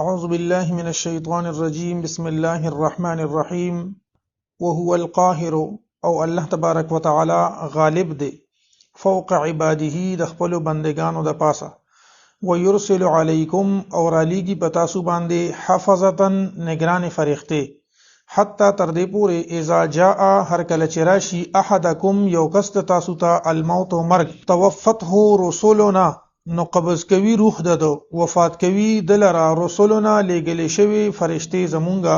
أعوذ بالله من الشيطان الرجيم بسم الله الرحمن الرحيم وهو القاهر او الله تبارک وتعالى غالب دی فوق عباده د خپل بندگانو د پاسه ويرسل عليكم او رالیږي پتا سو باندې حفظتن نگران فرښتې حتی تر دې پورې اذا جاء هر کله چې راشي احدکم یو کس تاسو ته الموت مرګ توفته رسولنا نو قبض کوي روح ددو وفات کوي دلرا رسولنا لګلې شوی فرشتي زمونږه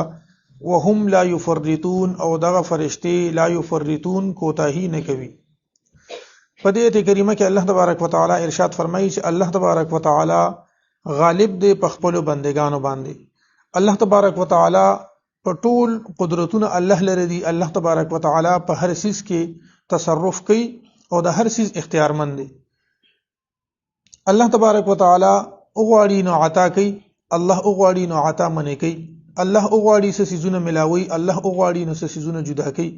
وهم لا يفرطون او دغه فرشتي لا يفرطون کوتاهی نه کوي. په دې آیت کریمه کې الله تبارک وتعالى ارشاد فرمایي چې الله تبارک وتعالى غالب دی په خپل بندگانو باندې. الله تبارک وتعالى په ټول قدرتونه الله لري دی. الله تبارک وتعالى په هر چیز کې تصرف کوي او د هر چیز اختیارمند دی. الله تبارک وتعالى اوغواړي نو عطا کوي، الله اوغواړي نو عطا منې کوي، الله اوغواړي څه سيزونه ملاوي، الله اوغواړي نو څه سيزونه جدا کوي،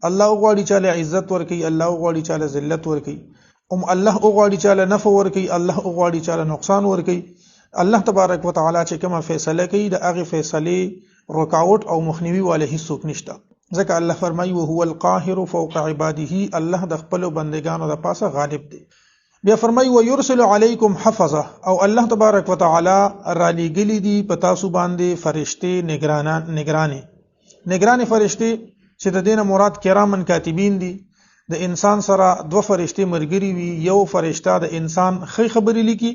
الله اوغواړي چاله عزت ور کوي، الله اوغواړي چاله ذلت ور کوي، الله اوغواړي چاله نفع ور کوي، الله اوغواړي چاله نقصان ور کوي. الله تبارک وتعالى چې کومه فیصله کوي د هغه فیصله رکاوټ او مخنیوي والے هیڅوک نشته. ځکه الله فرمایي وهو القاهر فوق عباده، الله د خپل بندگانو د پاسه غالب دی. بیا فرمایي ويرسل عليكم حفظه، او الله تبارک وتعالى را لېږلي دي په تاسو باندې فرشتې نگران فرشتې چې د دینه مراد کرامن کاتبین دي. د انسان سره دوه فرشتې مرګري وي، یو فرشته د انسان ښه خبرې لیکي،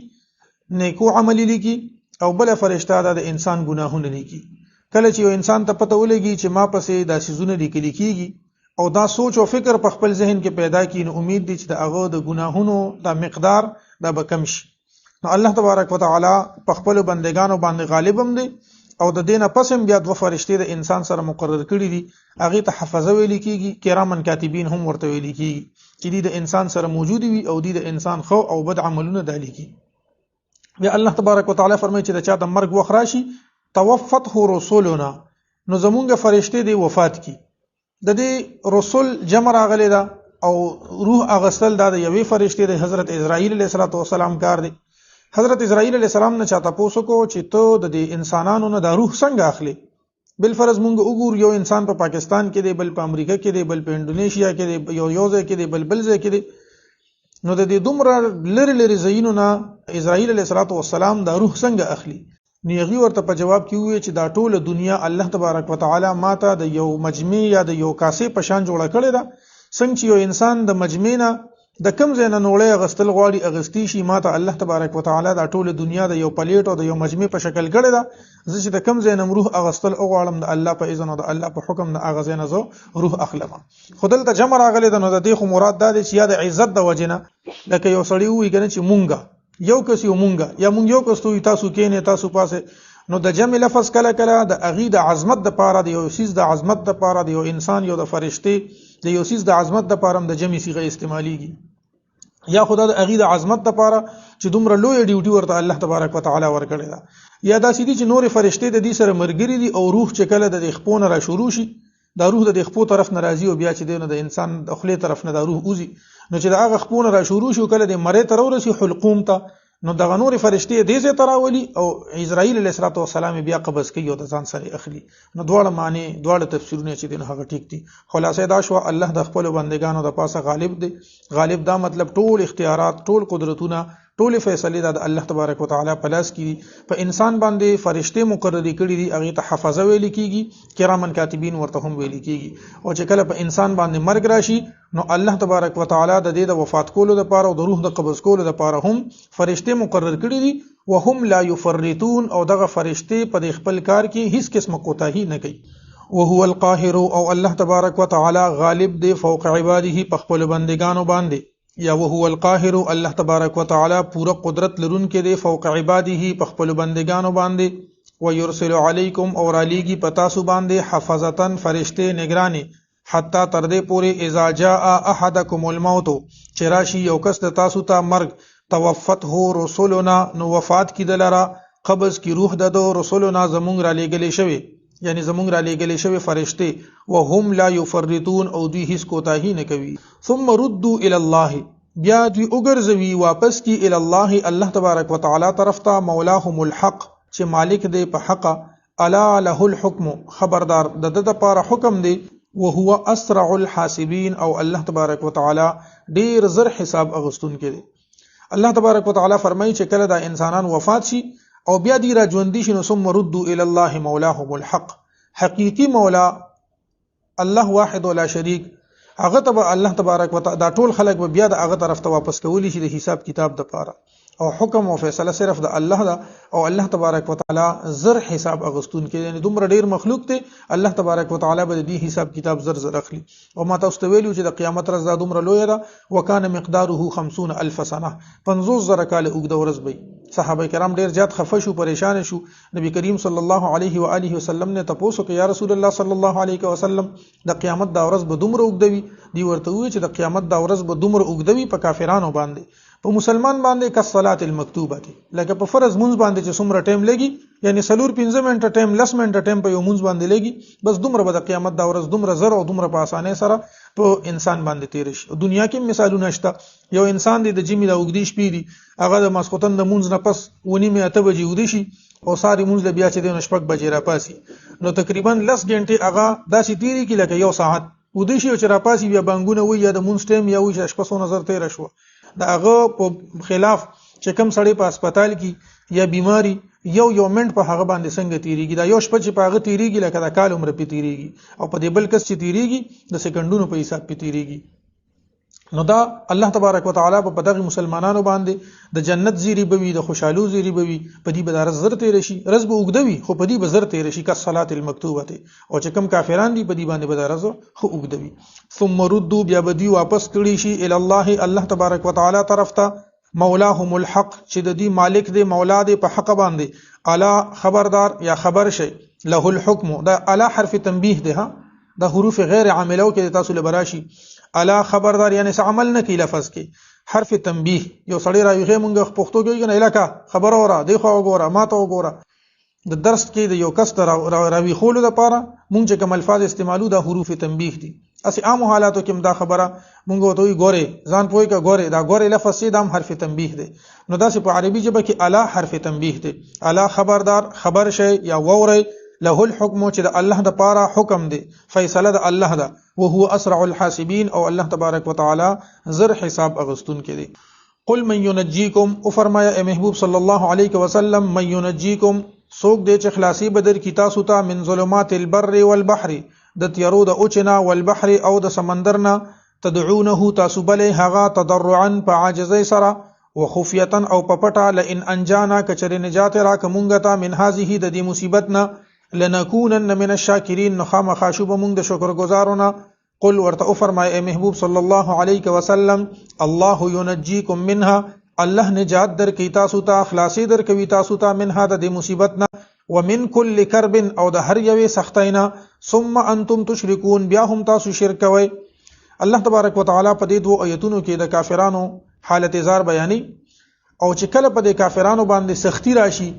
نیکو عمل لیکي، او بل فرشته د انسان ګناهونه لیکي. کله چې یو انسان ته پته ولګي چې ما پسې دا سيزونه لیکل کیږي او دا سوچ او فکر په خپل ذهن کې پیدا کړي، نو امید دي چې د هغه د ګناهونو د مقدار دا به کم شي. نو الله تبارک وتعالى په خپل بندگانو باندې غالب هم دی او د دینه پس هم بیا دوه فرشتې د انسان سره مقرر کړي دي، هغه ته حفظه ویل کیږي، کرامن کاتبین هم ورته ویل کیږي چې د انسان سره موجود وي او د انسان خو او بد عملونه دالي کی. بیا الله تبارک وتعالى فرمایي چې د چا د مرګ وخت راشي توفته رسولنا، نو زمونږ فرشتې دی وفات کی. د دې رسول جمع راغلی دا او روح اغسل دا د یوې فرشتې د حضرت اسرائیل علیه السلام کار دی. حضرت اسرائیل علیه السلام نه چاته پوښتنه کو چې ته د دې انسانانو نه د روح څنګه اخلي؟ بل فرض مونږ وګور یو انسان په پاکستان کې دی، بل په امریکا کې دی، بل په انډونیشیا کې دی، یو ځای کې دی، بل ځای کې دی. نو د دې دومره لری ځایونو نه اسرائیل علیه السلام د روح څنګه اخلي؟ نیغي ورته په جواب کې وی چې دا ټوله دنیا الله تبارک وتعالى ماته د یو مجمع یا د یو کاسې په شان جوړه کړې ده. څنګه چې یو انسان د مجمع نه د کم ځای نه نوړې غستل غواړي اغستی شي، ماته الله تبارک وتعالى دا ټوله دنیا د یو پلیټ او د یو مجمع په شکل کړې ده. زه چې د کم ځای نه روح اغستل او غواړم د الله په اذن او د الله په حکم نه اغه ځای نه زه روح اخلم. خدل ته جمع راغلی ده، نو د دې خو مراد ده چې یا د عزت د وجنه لکه یو سړی وی کنه چې مونږه یو کس یو مونږه یا مونږ یو کس توي تاسو کینه تاسو پاسه، نو د جمع لفظ کله کله د اغي د عظمت د پاره د یو سیز د عظمت د پاره د یو انسان یو د فرشتي د یو سیز د عظمت د پاره د جمع صيغه استعماليږي، یا خدای د اغي د عظمت د پاره چې دومره لوی ډیوټي ورته الله تبارک وتعالى ورکړي دا، یا دا سيدي چې نور فرشتي د دې سره مرګري دي او روح چې کله د خپونه را شروع شي دا روح د خپو طرف ناراضي او بیا چې دونه د انسان د خپل طرف نه دا روح اوزي، نو چې دا هغه خپونه را شروع شي کله د مړې تر ورسي حلقوم ته، نو دغه نور فرشتي دې زه تراولي او اسرائیل علیه السلام بیا قبض کوي او د ځان سره اخلي. نو دواړه معنی دواړه تفسیرونه چې دین هغه ټیک دي. خلاصې دا شو الله د خپل بندگانو د پاسه غالب دی. غالب دا مطلب ټول اختیارات، ټول قدرتونه، ټول فیصله د الله تبارک وتعالى په لاس کې. په انسان باندې فرشتي مقرری کړي دي، هغه ته حفظه ویل کیږي، کرامن کاتبین ورته هم ویل کیږي. او چې کله په انسان باندې مرګ راشي نو الله تبارک وتعالى د دې د وفات کولو لپاره او د روح د قبض کولو لپاره هم فرشتي مقرر کړي دي. وهم لا يفرطون، او دغه فرشتي په خپل کار کې هیڅ قسمه کوتاهی نه کوي. وهو القاهر، او الله تبارک وتعالى غالب دی فوق عباده په خپل بندگانو باندې، یا وهو القاهر الله تبارک وتعالى پورا قدرت لرونکي دی فوق عباده په خپل بندگانو باندې. ويرسل عليكم، اور علیږي پتا سو باندې حفظتن فرشتي نگرانی، حتی تر دې پورې اذا جاء احدکم الموت چراشی یو کس تاسو ته مرګ توفته رسولنا، نو وفات کی دلرا قبض کی روح ددو رسولنا زمونږ را لېږلې شوی، یعنی زمونږ را لېږلې شوی فرشتي، وهم لا يفرطون، او دوی هیڅ کوتاهی نه کوي. ثم ردوا الى الله، بیا دوی وګرځوي واپس کی الى الله الله تبارک وتعالى طرف ته، مولاهم الحق چې مالک دی په حق الا له الحكم خبردار د د لپاره حکم دی وهو اسرع الحاسبین او الله تبارک وتعالى ډیر زر حساب اغستون کړي الله تبارک وتعالى فرمایي چې کله دا انسانان وفات شي او بیا دی را ژوندي شي نو ثم ردوا الى الله مولاهم الحق حقیقی مولا الله واحد ولا شریک هغه ته الله تبارک وتعالى دا ټول خلق به بیا د هغه طرف ته واپس کولی شي د حساب کتاب د پاره او حکم او فیصله صرف د الله دا او الله تبارک وتعالى زر حساب اغستون کې یعنی دومره ډیر مخلوق ته الله تبارک وتعالى به د حساب کتاب زر اخلي او ما تاسو ته ویلو چې د قیامت ورځ دا دومره لوی ده وکانه مقداره 50000 سنه 50000 کال اوږده ورځ به صحابه کرام ډیر زیات خفه شو پریشان شو نبی کریم صلی الله علیه و آله وسلم نے تاسو کې یا رسول الله صلی الله علیه وسلم د قیامت دا ورځ به دومره اوږدوي دی ورته وی چې د قیامت دا ورځ به دومره اوږدوي په کافرانو باندې په مسلمان باندې ک صلات المکتوبه لکه په فرض مونږ باندې چې څومره ټیم لګي یعنی سلور 15 منټه ټیم 10 منټه ټیم په یو مونږ باندې لګي بس دومره به د قیامت دا ورځ دومره زر او دومره په اسانه سره په انسان باندې تیر شي دنیا کې مثالونه شته یو انسان دی د جمی د اوږدې شپې دی هغه د ماسخوتن د مونږ نه پس ونی می اته بجې ودی شي او ساری مونږ له بیا چې د شپږ بجې را پاسي نو تقریبا 10 غنټه هغه داسې تیری کې لکه یو ساعت ودی شي چې را پاسي بیا بانګونه وي یا د مونږ ټیم یا وي شپه سو نظر تیر شو دا هغه په خلاف چې کم سړی په هسپتال کې یا بیماری یو منټ په هغه باندې څنګه تیریږي دا یو شپه چې په هغه تیریږي لکه دا کال عمر په تیریږي او په دې بل کس چې تیریږي د سکندونو په حساب په تیریږي نو دا الله تبارک وتعالى په دغه مسلمانانو باندې د جنت زیری بوي د خوشالو زیری بوي په دې بدار زر تیر شي رز به وګدوي خو په دې بزر تیر شي ک صلات المکتوبه او چې کم کافران دي په دې باندې بدار زو خو وګدوي ثم ردوا بیا بدی واپس کړي شي ال الله الله تبارک وتعالى طرف ته مولاهم الحق چې د دې مالک دی مولا دی په حق باندې الا خبردار یا خبر شي له الحكم دا الا حرف تنبیه ده دا حروف غیر عاملو کې تاسو لبراشي الا خبردار یعنی څه عمل نه کی لفظ کې حرف تنبیه یو سړی راویغه مونږ پښتو کې نه الکه خبر اوره دی خو وګوره ما ته وګوره د درس کې د یو کس راوی خولو د پاره مونږ چې کوم الفاظ استعمالو د حروف تنبیه دي اسی عام حالاتو کې دا خبره مونږ وته وی ګوره ځان پوي کا ګوره دا ګوره لفظ سي د حرف تنبیه دي نو دا چې په عربي ژبه کې الا حرف تنبیه دي الا خبردار خبر شي یا ووره له الحكم چې د الله د پاره حکم دی فیصله د الله ده وهو اسرع الحاسبین او الله تبارک وتعالى زر حساب اغستون کې دی قل من ينجيكم او فرمایا اے محبوب صلی الله علیه وسلم من ينجيكم سوک دې چې خلاصي بدر کی تاسو ته من ظلمات البر والبحر د تیرو د اوچنا والبحر او د سمندرنا تدعونه تاسو بلې هغه تضرعا په عاجزۍ سره وخفیه او په پټه لئن انجانا کچره نجات را کومګه تا من هذه د دې مصیبتنا لنكونن من الشاکرین نخام خاشوب مونږ د شکر گزارونه قل ورته فرمای اے محبوب صلی الله علیه وسلم الله ينجيكم منها الله نجات در کی تاسو ته خلاصي در کوي تاسو ته منها د مصیبتنا ومن كل كرب او د هر یوې سختینا ثم انتم تشركون بیا هم تاسو شرک کوي الله تبارک وتعالى په دې دوه آیتونو کې د کافرانو حالت زار بیانې او چې کله په دې کافرانو باندې سختی راشي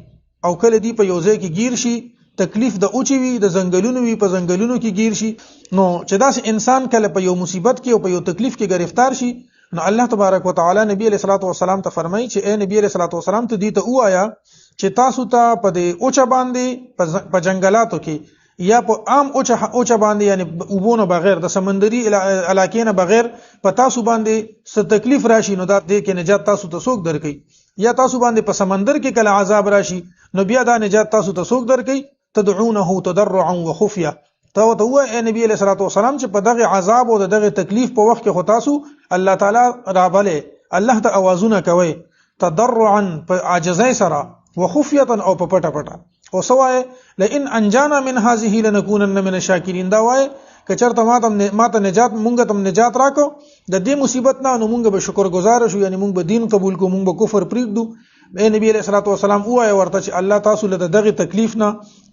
او کله دی په یوځای کې گیر شي تکلیف د اوچوي د زنګلونو وی په زنګلونو کې گیر شي نو چې داس انسان کله په یو مصیبت کې او په یو تکلیف کې گرفتار شي نو الله تبارک وتعالى نبی علیہ الصلوۃ والسلام ته فرمایي چې اے نبی علیہ الصلوۃ والسلام ته دې ته وایا چې تاسو ته په دې اوچا باندې په جنگلاتو کې یا په عام اوچا باندې یعنی وبونه بغیر د سمندري علاقې نه بغیر په تاسو باندې څه تکلیف راشي نو دا دې کې نجات تاسو ته څوک درکې یا تاسو باندې په سمندر کې کله عذاب راشي نو بیا دا نجات تاسو ته څوک درکې تدعونه تضرعا وخفيه تو اے نبی علیہ الصلوۃ والسلام چې په دغه عذاب او دغه تکلیف په وخت کې خو تاسو الله تعالی رابله الله ته اوازونه کوي تضرعا په عاجزۍ سره وخفيه او په پټه پټه او سوای لئن انجانا من هذه لنكونن من الشاکرین دا وای کچرته ماته نجات مونږ ته نجات راکو د دې مصیبت نه نو مونږ به شکر گزار شو یعنی مونږ به دین قبول کو مونږ به کفر پریږدو اے نبی علیہ الصلوۃ والسلام وای ورته چې الله تاسو له دغه تکلیف نه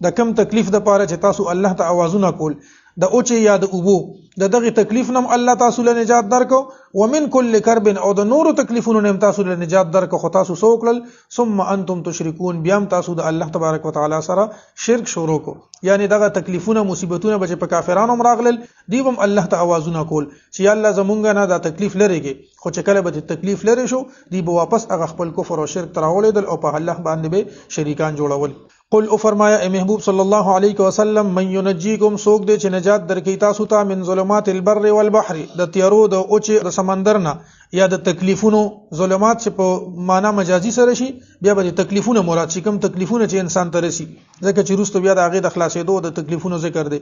د کم تکلیف د پاره چې تاسو الله ته اوازونه کول د اوچه یا د اوبو د دغه تکلیف نم الله تاسو له نجات درکو ومن كل كرب او د نور تکلیفونو نم تاسو له نجات درکو خو تاسو سوکل ثم انتم تشركون بیام تاسو د الله تبارک وتعالى سره شرک شروع کو یعنی دغه تکلیفونه مصیبتونه بچ په کافرانو مراغلل دیوم الله ته اوازونه کول چې الله زمونږ نه دا تکلیف لريږي خو چې کله به تکلیف لري شو دی به واپس هغه خپل کفر او شرک تراولېدل او په الله باندې به شریکان جوړول قل او فرمایا اے محبوب صلی الله علیه وسلم من ينجيكم سوک دې چې نجات درکې تاسو ته من ظلمات البر والبحر د تیارو د اوچ د سمندر نه یا د تکلیفونو ظلمات چې په معنا مجازي سره شي بیا به تکلیفونه مراد شي کوم تکلیفونه چې انسان ته رسي ځکه چې روستو بیا د هغه د خلاصېدو د تکلیفونو ذکر دی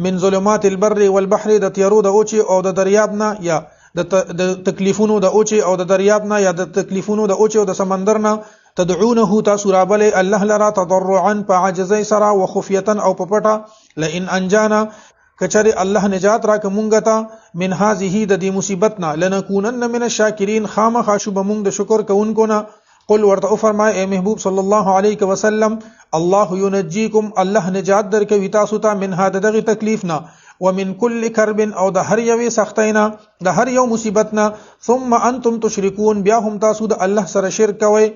من ظلمات البر والبحر د تیارو د اوچ او د دریاب نه یا د تکلیفونو د اوچ او د دریاب نه یا د تکلیفونو د اوچ او د سمندر نه تدعونه تاسو رابل الله لرا تضرعا فعجزي سرا وخفيه او پپټا لئن انجانا کچری الله نجات را کومګه تا من هذه د دې مصیبتنا لنكونن من الشاکرین خامخ شوب مونږ د شکر کوونکو نه قل ورته فرمای اے محبوب صلی الله علیه وسلم الله ينجيكم الله نجات درکوي تاسو ته من هذا دغه تکلیفنا ومن كل كرب او د هر یوې سختینا د هر یو مصیبتنا ثم انتم تشركون بیا هم تاسو د الله سره شرک کوئ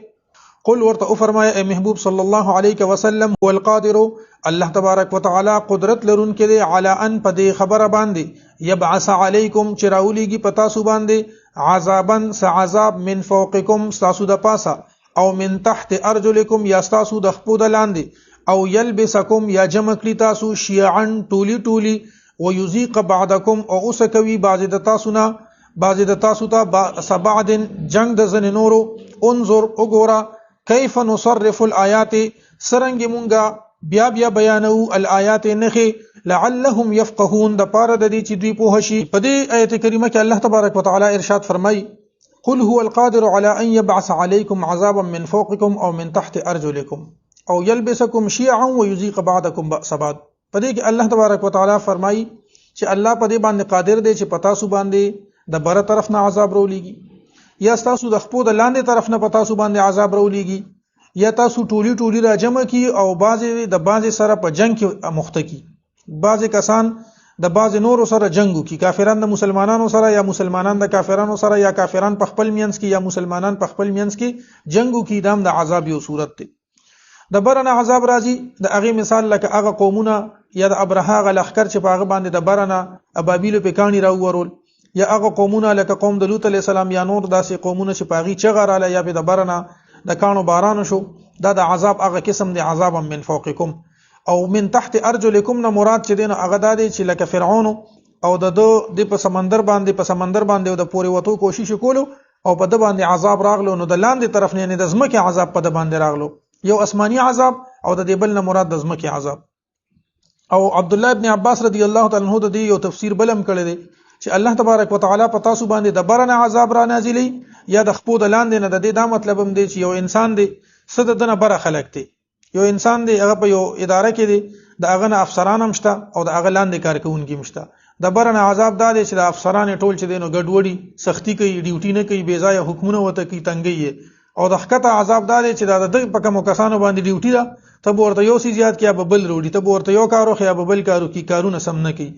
قل ورته فرمایا اے محبوب صلی الله علیه وسلم هو القادر الله تبارک وتعالى قدرت لرونکي دی علی ان پدې خبره باندې یبعث علیکم چراولیږي پتا سو باندې عذابا سعذاب من فوقکم تاسو د پاسا او من تحت ارجلکم یا تاسو د خپو د لاندې او یلبسکم یا جمع کړی تاسو شیعا ټولی ټولی ويذيق بعضکم او اسکوي بعض د تاسو نه بعض د تاسو ته سبعد جنگ د زن نورو انظر وګورا کیف نصرف الآیات سرنګ مونږه بیا بیانو الآیات نخي لعلهم يفقهون د پاره د دې چې دوی په شي په دې آیت کریمه کې الله تبارک وتعالى ارشاد فرمای قل هو القادر على ان يبعث عليكم عذابا من فوقكم او من تحت ارجلكم او يلبسكم شيعا ويذيق بعضكم بأس بعض په دې کې الله تبارک وتعالى فرمای چې الله په دې باندې قادر دی چې پتا سو باندې د بره طرف نه عذاب رولېږي یا تاسو د خپو د لاندې طرف نه پتا سو باندې عذاب رولېږي یا تاسو ټولی ټولی را جمع کی او بعضی د بعضی سره په جنگ کې مخته کی بعضی کسان د بعضی نورو سره جنگو کی کافرانو د مسلمانانو سره یا مسلمانان د کافرانو سره یا کافران په خپل مینس کې یا مسلمانان په خپل مینس کې جنگو کی دام د عذاب یو صورت دی د برنه عذاب راځي د هغه مثال لکه هغه قومونه یا د ابرها غ لخر چې په هغه باندې د برنه ابابیل په کانی راوورول یا هغه قومونه لکه قوم د لوط علیه السلام یا نور داسې قومونه چې پاغي چغراله یا په د برنه د کانو باران شو دا د عذاب هغه قسم دی عذاب من فوقکم او من تحت ارجلکم نه مراد چې دین هغه د چې لکه فرعون او د په سمندر باندې د پوري وته کوشش کولو او په د باندې عذاب راغلو نو د لاندې طرف نه د زمکه عذاب په د باندې راغلو یو آسمانی عذاب او د دې بل نه مراد د زمکه عذاب او عبد الله ابن عباس رضی الله تعالی عنہ د دې یو تفسیر بلم کړی دی چې الله تبارک وتعالى پتا سو باندې د برنه عذاب را نازلی یا د خپو د لاندې نه د دې دا مطلب هم دی چې یو انسان دی صد دنه بره خلق دی یو انسان دی هغه په یو اداره کې دی د هغه نه افسران هم شته او د هغه لاندې کارکونکي هم شته د برنه عذاب دا دی چې د افسران ټول چې دینو ګډوډي سختی کوي ډیوټي نه کوي بے ځای حکمونه وته کوي تنګي او د حقیقت عذاب دا دی چې د په کوم کسانو باندې ډیوټي ده ته ورته یو سی زیات کیا ببل روړي ته ورته یو کارو خیا ببل کارو کی کارونه سم نه کوي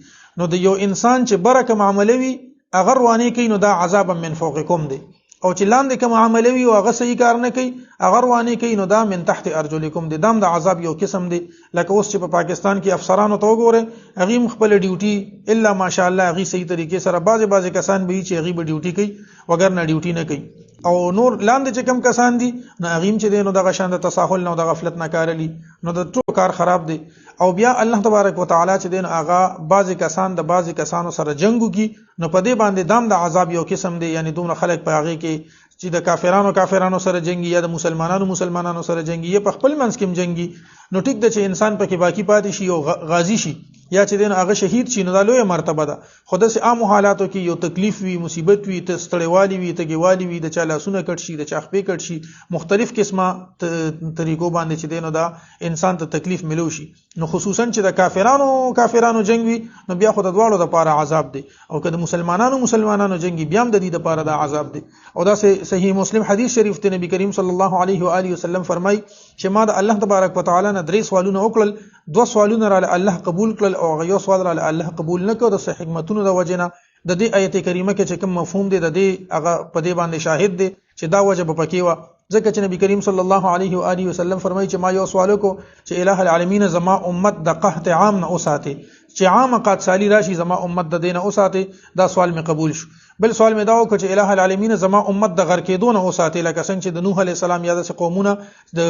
نو د یو انسان چې برکه معاملوي اگر وانی کوي نو دا عذاب من فوقکم دی او چې لاندې کوم عملوي او هغه صحیح کار نه کوي اگر وانی کوي نو دا من تحت ارجلکم دی دام د عذاب یو قسم دی لکه اوس چې په پاکستان کې افسرانو ته وګوره هغه خپل ډیوټي الا ماشاءالله هغه صحیح طریقې سره بعضی کسان به چې هغه ډیوټي کوي وګر نه ډیوټي نه کوي او نور لاندې چې کم کسان دي نه هغه چې دینو د غشان د تساهل نه د غفلت نه کارلی نو د ټول کار خراب دی او بیا الله تبارک وتعالى چې دین هغه بعضی کسان د بعضی کسانو سره جنگو کی نو په دې باندې دام د عذاب یو قسم دی یعنی دومره خلک په هغه کې چې د کافرانو سره جنگي یا د مسلمانانو سره جنگي په خپل منځ کې جنگي نو ټیک د چې انسان پکې باقی پاتې شي او غازی شي یا چې دین هغه شهید شي نو د لوی مرتبه ده خود سه عام حالاتو کې یو تکلیف وي مصیبت وي ته ستړیوالی وي ته ګیوالی وي د چا لاسونه کټ شي د چا خپې کټ شي مختلف قسمه طریقو باندې چې دینو دا انسان ته تکلیف ملو شي نو خصوصا چې د کافرانو جنگ وي نو بیا خود دواړو د پاره عذاب دی او که د مسلمانانو جنگي بیا هم د دې د پاره د عذاب دی او دا صحیح مسلم حدیث شریف ته نبی کریم صلی الله علیه و آله وسلم فرمای چې ما د الله تبارک وتعالى نه درې سوالونه وکړل دوه سوالونه را الله قبول کړل او یو سوال را الله قبول نه کړ د حکمتونو د وجنه د دې آیت کریمه کې چې کوم مفهوم دی د دې هغه په دې باندې شاهد دی چې دا وجه په پکې و ځکه چې نبی کریم صلی الله علیه و آله وسلم فرمایي چې ما یو سوال کو چې الٰه العالمین زما امت د قحط عام نه اوساته چې عام قحط سالی راشي زما امت د دینه اوساته دا سوال می قبول شو بل سوال مې دا وکړ چې الٰه العالمین زما امت د غرق کېدو نه وساتي، لکه څنګه چې د نوح علیه السلام یا د قومونه د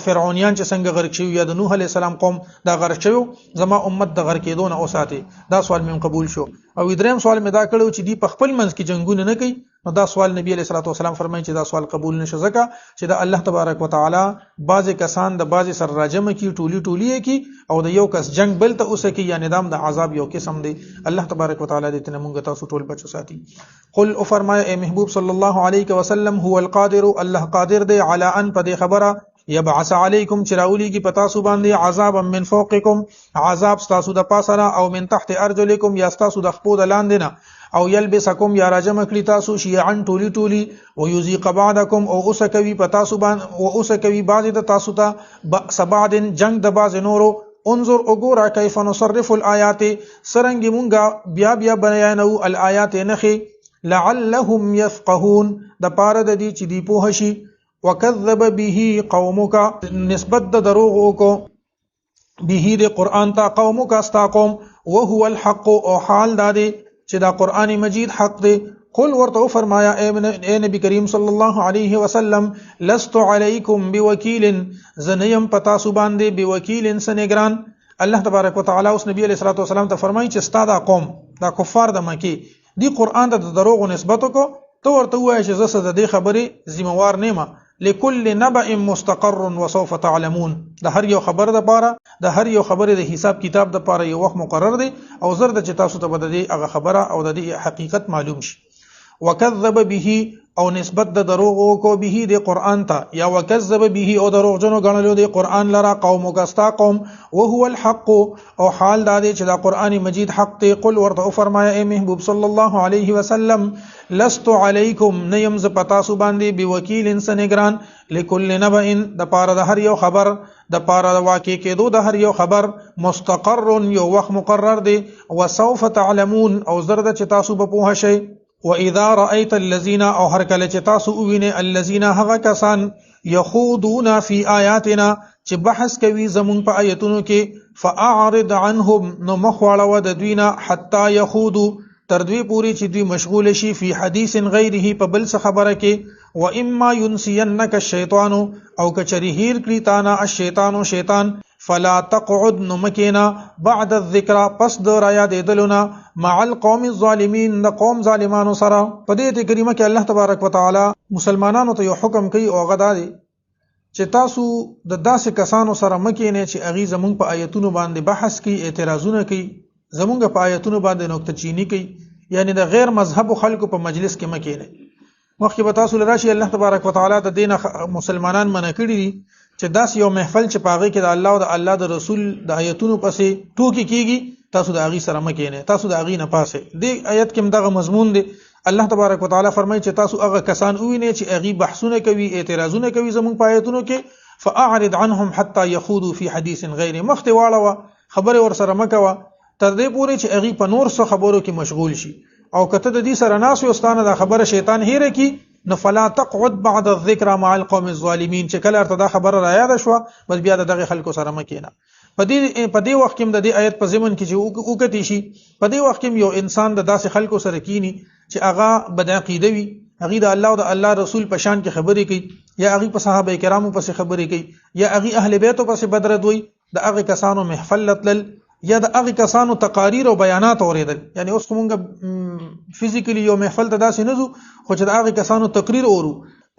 فرعونیان چې څنګه غرق شوي یا د نوح علیه السلام قوم دا غرق شوی، زما امت د غرق کېدو نه وساتي. دا سوال مې قبول شو. او دریم سوال مې دا کړو چې دی په خپل منځ کې جنگونه نه کوي، نو دا سوال نبی علیه الصلوۃ والسلام فرمایي چې دا سوال قبول نشي، ځکه چې دا الله تبارک وتعالى بعض کسان د بعض سره راجمه کی ټولی کی او د یو کس جنگ بل ته اوسه کی یا نظام د عذاب یو قسم دی. الله تبارک وتعالى دې ته موږ تاسو ټول بچو ساتي. قل او فرمایا اے محبوب صلی الله علیه وسلم هو القادر، الله قادر دی علی ان په خبره یبعث علیکم چراولی کی پتا سو باندې عذاب من فوقکم، عذاب تاسو د پاسره، او من تحت ارجلکم یا تاسو د خپو د لاندې نه، او یلبسکم یا راجم کړي تاسو شیعا ټولی او یذیق بعضکم او اسکوی پتا سو باندې او اسکوی بعض د تاسو ته سبعدن جنگ د بعض نورو. انظر وګورا کیف نصرف الآیات، سرنګ مونږه بیا بیانو الآیات نخي لعلهم يفقهون، د پاره د دې چې دی په شي. وکذب به قومک، نسبت د دروغ کو به د قران ته قومک استا قوم، وهو الحق او حال دادی چې دا قران مجید حق دی. قل ورته فرمایا اے نبی کریم صلی الله علیه وسلم لست علیکم بوکیل، زنیم پتا سو باندې بوکیل سنگران. الله تبارک وتعالى اوس نبی علیہ الصلوۃ والسلام ته فرمایي چې ستا دا قوم دا کفار د مکی دی قران ته د دروغ نسبت کو، تو ورته وایي چې زه د دې خبرې ذمہوار نیمه. لكل نبأ مستقر وسوف تعلمون، د هر یو خبر د پاره د هر یو خبرې د حساب کتاب د پاره یو وخت مقرر دی، او زر د چې تاسو ته بده دی هغه خبره او د دې حقیقت معلوم شي. وکذب به او نسبت د دروغ کو به د قران ته، یا وکذب به او دروغ جنو غنلو د قران لرا قوم وکستا قوم، وهو الحق او حال دا دی چې د قران مجید حق ته. قل ورته فرمایا اے محبوب صلی الله علیه وسلم لست علیکم نیم ز پتا سو باندې بوکیل انسانګران، لكل نبأ د پاره د هر یو خبر د پاره د واقع کېدو د هر یو خبر، مستقر یو وخت مقرر دی، وسوف تعلمون او زرد چې تاسو به پوه شئ. واذا رايت الذين او هر کله چې تاسو ووینئ الذين هغه کسان يخوضون في آیاتنا چې بحث کوي زمون په آیتونو کې، فاعرض عنهم نو مخواړه د دوینا حتا يخوضوا تر دوی پوری چې دوی مشغول شي فی حدیث غیره په بل څه خبره کې. و اما ينسينك الشیطان او کچری هیر کړي تانا الشیطان شیطان، فلا تقعد نمکینا بعد الذکر پس د را یادېدلونه مع القوم الظالمین د قوم ظالمانو سره. په دې آیت کریمه کې الله تبارک وتعالى مسلمانانو ته یو حکم کوي او غدا دی چې تاسو د داسې کسانو سره مکینه چې اغي زمونږ په آیتونو باندې بحث کوي، اعتراضونه کوي، زمونږ په آیتونو باندې نقطه چینی کوي، یعنی د غیر مذهب خلکو په مجلس کې مکینه. مخکې به تاسو لراشي الله تبارک وتعالى د دین مسلمانان منع کړي دي چې داس یو محفل چې پاغه کې د الله او د الله د رسول د آیتونو پسې ټوکی کیږي، تاسو د اغي سره مکینه، تاسو د اغي نه پاسه. دې آیت کې دغه مضمون دی. الله تبارک وتعالى فرمایي چې تاسو هغه کسان وینئ چې اغي بحثونه کوي، اعتراضونه کوي زموږ په آیتونو کې، فاعرض عنهم حتى يخوضوا في حديث غيره، مختواړه خبره ور سره مکوه تر دې پورې چې اغي په نور څه خبرو کې مشغول شي، او کته د دې سره ناس وستانه د خبره شیطان هیره کی نو فلا تقعد بعد الذکر مع القوم الظالمین، چې کله ارتدا خبره را یاد شو بس بیا دغه خلکو سره مکینه. په دې وخت کې د دې آیت په ضمن کې چې وکتی شي، په دې وخت کې یو انسان د داسې خلکو سره کینی چې هغه بد عقیده وي، هغه د الله او د الله رسول په شان کې خبرې کوي، یا هغه په صحابه کرامو پسې خبرې کوي، یا هغه اهل بیتو پسې بدرد وي، د هغه کسانو محفل تلل یا د هغه کسانو تقاریر او بیانات اوریدل. یعنی اوس کومه فزیکلی یو محفل ته داسې نه زو، خو چې د هغه کسانو تقریر اورو،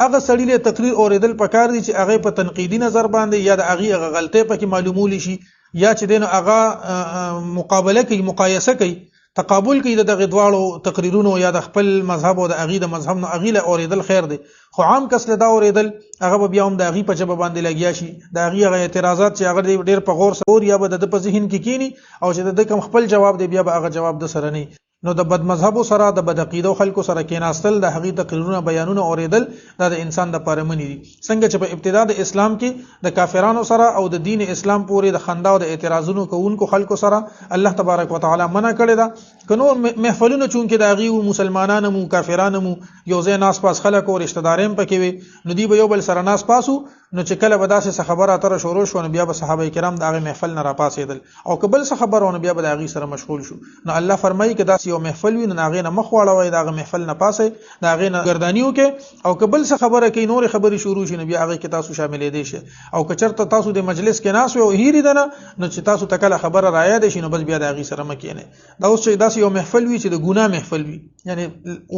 هغه سړی له تقریر اوریدل پکار دي چې هغه په تنقیدی نظر باندې یا د هغه غلطۍ پکې معلومول شي، یا چې دین هغه مقابله کوي، مقایسه کوي، تقابل کوي د دغه دواړو تقریرونو یا د خپل مذهب او د هغه د مذهب نه هغه له اوریدل خیر دی. خو عام کس له دا اوریدل هغه بیا هم د هغه په جواب باندې لګیا شي، د هغه اعتراضات چې هغه ډیر په غور سره یا به د په ذهن کې کینی، او چې د کوم خپل جواب دی بیا به هغه جواب د سره نه. نو د بد مذهبو سره د بد عقیدو خلکو سره کېناستل، د هغه تقریرونه بیانونه اوریدل دا د انسان د پاره منی دي. څنګه چې په ابتدا د اسلام کې د کافرانو سره او د دین اسلام پورې د خندا او د اعتراضونو کوونکو خلکو سره الله تبارک وتعالى منع کړی دا. کنو محفلونه چون کې د هغه مسلمانانو مو کافرانو مو یو ځای ناس پاس خلک او رشتہ داریم پکې وي، نو دی به یو بل سره ناس پاسو، نو چې کله به داسې خبره اتره شروع شو نو بیا به صحابه کرام د هغه محفل نه راپاسېدل او قبل څه خبرونه بیا به د هغه سره مشغول شو. نو الله فرمایي که داسې یو محفل وي نو هغه نه مخ واړوي، د هغه محفل نه پاسې د هغه نه ګردانیو کې، او قبل څه خبره کوي نور خبرې شروع شي نو بیا هغه کې تاسو شاملې دي شي. او که چرته تاسو د مجلس کې ناس او هیری ده نو چې تاسو تکله خبره رایا دي شي نو بس بیا د هغه سره مکینه. دا اوس چې داسې یو محفل وي چې د ګناه محفل وي، یعنی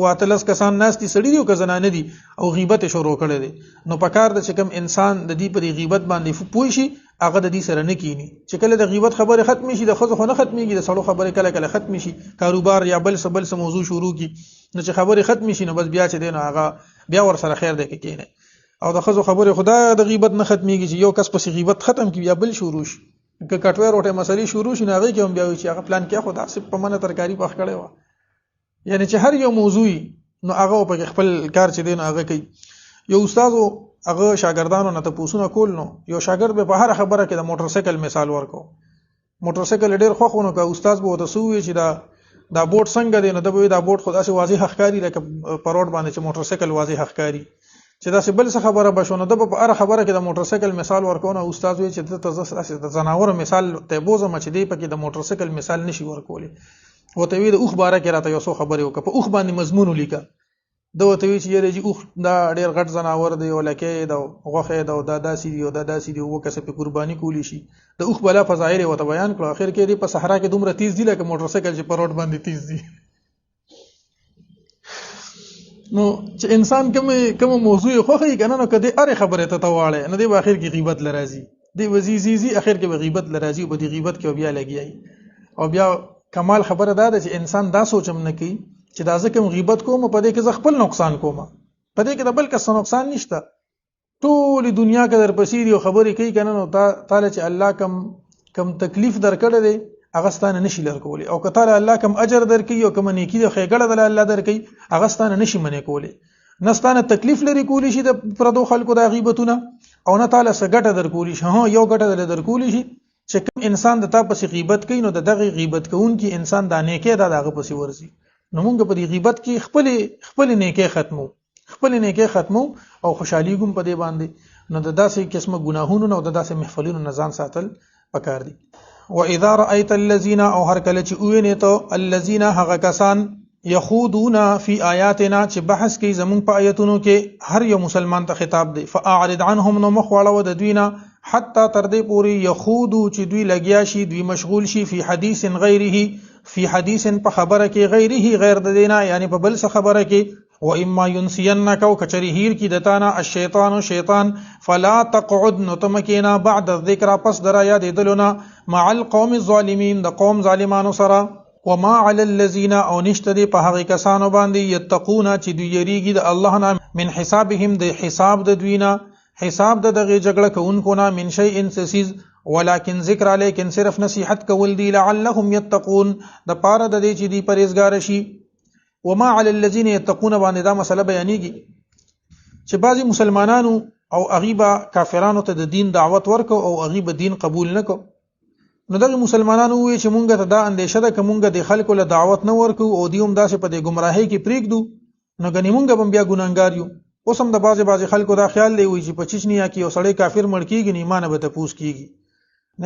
واتلس کسان ناس دي سړي دي او کزنانه دي او غیبت شروع کړي دي، نو پکار د چې کوم انسان د دې پر غیبت باندې پوي شي هغه د دې سره نه کینی. چې کله د غیبت خبره ختم شي د خو نه ختميږي، د سړو خبره کله کله ختم شي، کاروبار یا بل څه موضوع شروع کی نو چې خبره ختم شي نو بس بیا چې دین هغه بیا ور سره خیر دی کینه. او د خزو خبره خدا د غیبت نه ختميږي چې یو کس په غیبت ختم کی بیا بل شروع شي، که کټوي روټه مسلې شروع شي نه هغه کې هم بیا چې هغه پلان کې خدا سپ په منه ترکاری پخ کړي و. یعنی چې هر یو موضوع نو هغه په خپل کار چې دین هغه کوي. یو استادو هغه شاګردانو نه تاسو نه کول، نو یو شاګرد به په هر خبره کې د موټر سایکل مثال ورکو. موټر سایکل ډیر خوښونه کا استاد به تاسو چې دا بورډ څنګه دی نو دا به دا بورډ خدا سي واضح حقاری لکه په روډ باندې چې موټر سایکل واضح حقاری چې دا بل څه خبره بشونه د په هر خبره کې د موټر سایکل مثال ورکونه. استاد وی چې د زناور مثال ته بوزه مچ دی پکې د موټر سایکل مثال نشي ورکولې. وته وی د اوخ باره کې راته یو څه خبره وکړه، په اوخ باندې مضمون ولیکه. دا وته وی چې یره جی اوخ دا ډیر غټ زناور دی ولکه دا غوخه دا داسې دی او دا داسې دی او کسه په قرباني کولی شي. د اوخ بلا فظاهر وته بیان کړ، اخر کې دی په صحرا کې دومره تیز دی لکه موټر سایکل چې په روډ باندې تیز دی. نو چې انسان کوم موضوع خوخی کنه نو کدی اره خبره ته تواړي نه دی په اخر کې غیبت لرازي دی وزيزي اخر کې غیبت لرازي او په غیبت کې بیا لګیای. او بیا کمال خبره ده چې انسان دا سوچم نه کوي چې دا ځکه غیبت کوم په دې کې ز خپل نقصان کوم، په دې کې د بل کس نقصان نشته. ټول دنیا کې در پسې دی خبرې کوي کنه نو تعالی چې الله کم تکلیف درکړي دی هغه ستانه نشي لرکولي، او که تعالی الله کم اجر درکړي او کم نیکی د خېګړه د الله درکړي هغه ستانه نشي منې کولی. نستانه تکلیف لري کولی شي د پردو خلکو د غیبتونه، او نه تعالی سګټه درکولی شي. ها یو ګټه درکولی شي چې کوم انسان د تا پسې غیبت کوي نو د دغه غیبت کوونکی انسان د نیکه د دغه پسې ورزي. نو موږ په دې غیبت کې خپل نیکه ختمو او خوشحالي ګم په دې باندې. نو د داسې قسمه ګناهونو او د داسې محفلونو نه ځان ساتل پکار دي. واذا رايت الذين او هر کله چې وینې ته الذين هغه کسان يخوضون في آیاتنا چې بحث کوي زمون په آیاتونو کې، هر یو مسلمان ته خطاب دی. فاعرض عنهم نو مخ واړو د دوی نه حتی تر دې پوري يخوضو چې دوی لګیا شي، دوی مشغول شي فی حدیث غیره، فی حدیث په خبره کې غیره غیر د دینا، یعنی په بل څه خبره کې. و اما ينسينك او کچری هیر کی دتانا الشیطان شیطان فلا تقعد نتمکینا بعد الذکر پس درا یاد دلنا مع القوم الظالمین د قوم ظالمانو سره. وما على الذين او نشتري په هغه کسانو باندې یتقون چې دوی یریږي د الله نه من حسابهم د حساب د دوینا، حساب د دغه جګړه کوونکو نه من شيء انسیز، ولكن ذکر علیکن صرف نصیحت کول دی لعلهم یتقون د پاره د دې چې دی پرهیزګار شي. وما على الذين يتقون باندې دا مسله بیانېږي چې بعضی مسلمانانو او غیبا کافرانو ته د دین دعوت ورکو او غیبا دین قبول نکو. نو دغه مسلمانانو وی چې مونږ ته دا اندیشه ده چې مونږ د خلکو له دعوت نه ورکو او دیوم داسې په دې گمراهۍ کې پریږدو نو غنی مونږ هم بیا ګناګار یو. اوس هم د بعضی خلکو دا خیال دی وی چې په چچنیا کې یو سړی کافر مړ کیږي نه ایمان به تپوس کیږي.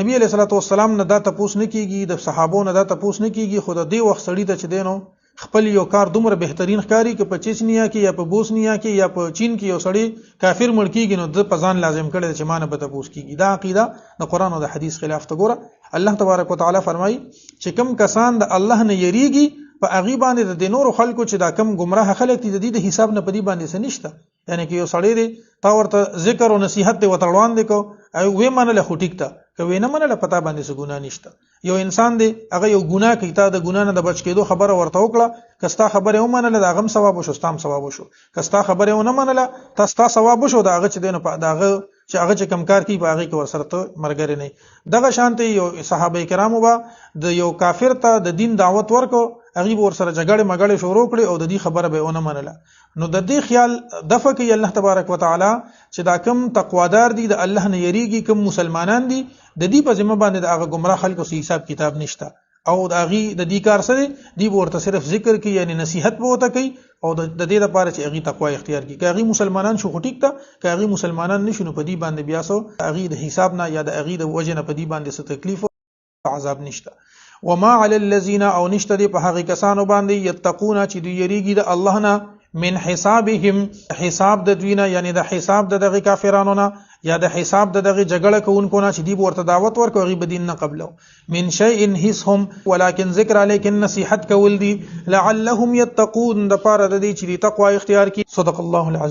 نبی علیہ الصلوۃ والسلام نه دا تپوس نه کیږي، د صحابو نه دا تپوس نه کیږي. خود دې وخت سړی ته چې دینو خپل یو کار دومره بهترین ښکاری چې په چچنیا کې یا په بوسنیا کې یا په چین کې یو سړی کافر مړ کیږي نو د پزان لازم کړي چې مان به تپوس کیږي. دا عقیده د قران او د حدیث خلاف ته ګوره. الله تبارک وتعالى فرمایي چې کم کسان د الله نه یریږي په هغه باندې د نور خلکو چې دا کم گمراه خلک دي د دې د حساب نه پدی باندې سنشته. یعنی چې یو سړی دی تا ورته ذکر او نصیحت دی وتړوان دی کو او وې منله خو ټیک ته کوي نه منله پتا باندې څه ګناه نشته. یو انسان دی هغه یو ګناه کوي، تا د ګناه نه د بچ کېدو خبره ورته وکړه، کستا خبره و منله دا غم ثواب وشو، ستام ثواب وشو. کستا خبره و نه منله تاسو ثواب وشو، دا هغه چې دینه په داغه چې هغه چې کمکار کوي په هغه کې ورسره ته مرګره نه. دغه شانته یو صحابه کرامو با د یو کافر ته د دین دعوت ورکو، هغه ورسره جګړه مګړه شروع کړي او د دې خبره به ونه منله. نو د دې خیال دفع کوي الله تبارک وتعالى چې دا کم تقوادار دي د الله نه یریږي، کم مسلمانان دي د دې په ذمہ باندې د هغه گمراه خلکو سي حساب کتاب نشته. او د اغي د دې کار سره دی ورته صرف ذکر کوي یعنی نصیحت به وته کوي او د دې لپاره چې اغي تقوا اختیار کوي کاغي مسلمانان شو ټیک ته کاغي مسلمانان نشو په دې باندې بیا سو اغي د حساب نه یا د اغي د وجه نه په دې باندې څه تکلیف او عذاب نشته وما علی الذین او نشته دی په هغه کسانو باندې یتقون چې دوی یریږي د الله نه من حسابهم حساب د دوینه یعنی د حساب د دغه کافرانو نه یا د حساب د دغه جګړه کوونکو نه چې دی ورته دعوت ورکوي غي بدین نه قبلو من شیء حسهم ولکن ذکر علیکن نصیحت کول دی لعلهم یتقون د پاره د دې چې تقوا اختیار کی صدق الله العظیم